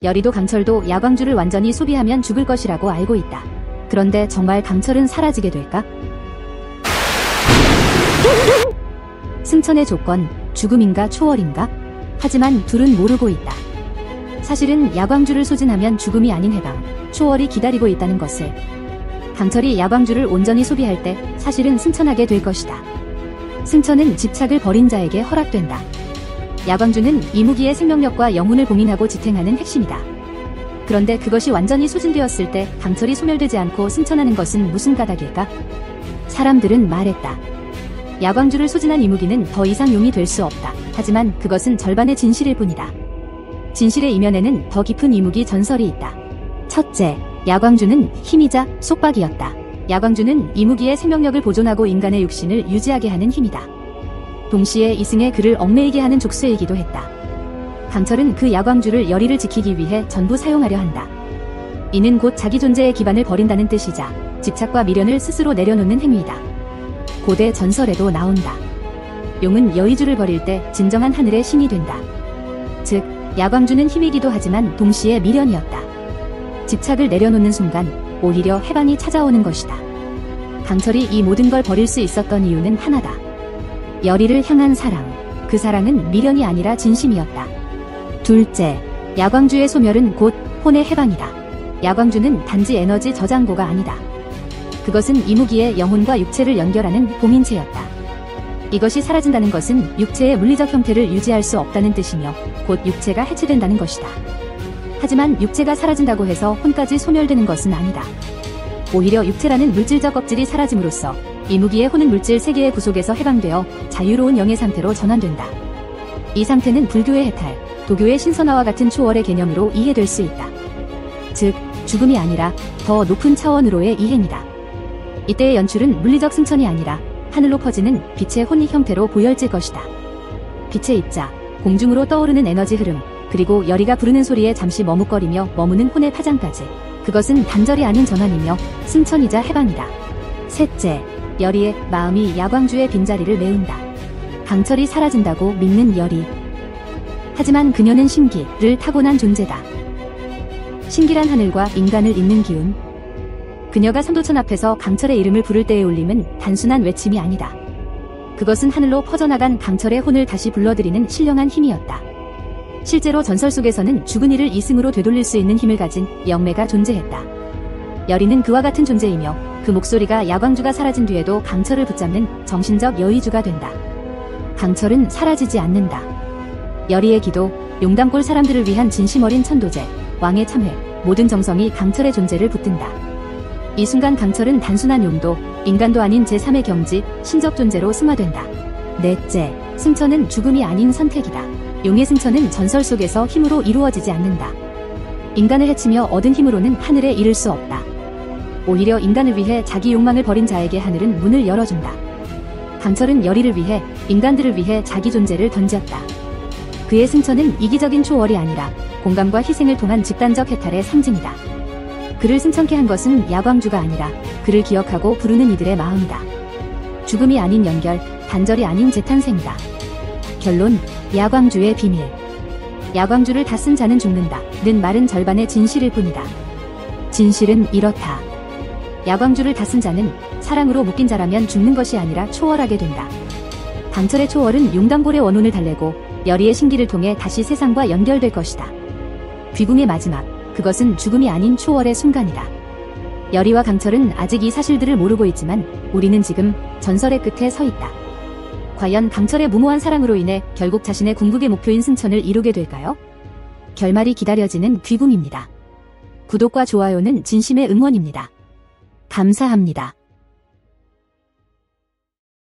열이도 강철도 야광주를 완전히 소비하면 죽을 것이라고 알고 있다. 그런데 정말 강철은 사라지게 될까? 승천의 조건, 죽음인가 초월인가? 하지만 둘은 모르고 있다. 사실은 야광주를 소진하면 죽음이 아닌 해방, 초월이 기다리고 있다는 것을. 강철이 야광주를 온전히 소비할 때 사실은 승천하게 될 것이다. 승천은 집착을 버린 자에게 허락된다. 야광주는 이무기의 생명력과 영혼을 봉인하고 지탱하는 핵심이다. 그런데 그것이 완전히 소진되었을 때 강철이 소멸되지 않고 승천하는 것은 무슨 까닭일까? 사람들은 말했다. 야광주를 소진한 이무기는 더 이상 용이 될 수 없다. 하지만 그것은 절반의 진실일 뿐이다. 진실의 이면에는 더 깊은 이무기 전설이 있다. 첫째, 야광주는 힘이자 속박이었다. 야광주는 이무기의 생명력을 보존하고 인간의 육신을 유지하게 하는 힘이다. 동시에 이승의 그를 얽매이게 하는 족쇄이기도 했다. 강철은 그 야광주를 열이를 지키기 위해 전부 사용하려 한다. 이는 곧 자기 존재의 기반을 버린다는 뜻이자 집착과 미련을 스스로 내려놓는 행위이다. 고대 전설에도 나온다. 용은 여의주를 버릴 때 진정한 하늘의 신이 된다. 즉, 야광주는 힘이기도 하지만 동시에 미련이었다. 집착을 내려놓는 순간 오히려 해방이 찾아오는 것이다. 강철이 이 모든 걸 버릴 수 있었던 이유는 하나다. 열이를 향한 사랑. 그 사랑은 미련이 아니라 진심이었다. 둘째, 야광주의 소멸은 곧 혼의 해방이다. 야광주는 단지 에너지 저장고가 아니다. 그것은 이무기의 영혼과 육체를 연결하는 봉인체였다. 이것이 사라진다는 것은 육체의 물리적 형태를 유지할 수 없다는 뜻이며 곧 육체가 해체된다는 것이다. 하지만 육체가 사라진다고 해서 혼까지 소멸되는 것은 아니다. 오히려 육체라는 물질적 껍질이 사라짐으로써 이무기의 혼은 물질 세계의 구속에서 해방되어 자유로운 영의 상태로 전환된다. 이 상태는 불교의 해탈, 도교의 신선화와 같은 초월의 개념으로 이해될 수 있다. 즉, 죽음이 아니라 더 높은 차원으로의 이행이다. 이때의 연출은 물리적 승천이 아니라 하늘로 퍼지는 빛의 혼의 형태로 보여질 것이다. 빛의 입자, 공중으로 떠오르는 에너지 흐름, 그리고 열이가 부르는 소리에 잠시 머뭇거리며 머무는 혼의 파장까지. 그것은 단절이 아닌 전환이며 승천이자 해방이다. 셋째, 열이의 마음이 야광주의 빈자리를 메운다. 강철이 사라진다고 믿는 열이. 하지만 그녀는 신기를 타고난 존재다. 신기란 하늘과 인간을 잇는 기운. 그녀가 삼도천 앞에서 강철의 이름을 부를 때의 울림은 단순한 외침이 아니다. 그것은 하늘로 퍼져나간 강철의 혼을 다시 불러들이는 신령한 힘이었다. 실제로 전설 속에서는 죽은 이를 이승으로 되돌릴 수 있는 힘을 가진 영매가 존재했다. 열이는 그와 같은 존재이며 그 목소리가 야광주가 사라진 뒤에도 강철을 붙잡는 정신적 여의주가 된다. 강철은 사라지지 않는다. 열이의 기도, 용담골 사람들을 위한 진심 어린 천도제, 왕의 참회, 모든 정성이 강철의 존재를 붙든다. 이 순간 강철은 단순한 용도, 인간도 아닌 제3의 경지, 신적 존재로 승화된다. 넷째, 승천은 죽음이 아닌 선택이다. 용의 승천은 전설 속에서 힘으로 이루어지지 않는다. 인간을 해치며 얻은 힘으로는 하늘에 이를 수 없다. 오히려 인간을 위해 자기 욕망을 버린 자에게 하늘은 문을 열어준다. 강철은 열이를 위해, 인간들을 위해 자기 존재를 던졌다. 그의 승천은 이기적인 초월이 아니라 공감과 희생을 통한 집단적 해탈의 상징이다. 그를 승천케 한 것은 야광주가 아니라 그를 기억하고 부르는 이들의 마음이다. 죽음이 아닌 연결, 단절이 아닌 재탄생이다. 결론, 야광주의 비밀. 야광주를 다 쓴 자는 죽는다 는 말은 절반의 진실일 뿐이다. 진실은 이렇다. 야광주를 다 쓴 자는 사랑으로 묶인 자라면 죽는 것이 아니라 초월하게 된다. 강철의 초월은 용담골의 원혼을 달래고 열이의 신기를 통해 다시 세상과 연결될 것이다. 귀궁의 마지막, 그것은 죽음이 아닌 초월의 순간이다. 열이와 강철은 아직 이 사실들을 모르고 있지만 우리는 지금 전설의 끝에 서 있다. 과연 강철의 무모한 사랑으로 인해 결국 자신의 궁극의 목표인 승천을 이루게 될까요? 결말이 기다려지는 귀궁입니다. 구독과 좋아요는 진심의 응원입니다. 감사합니다.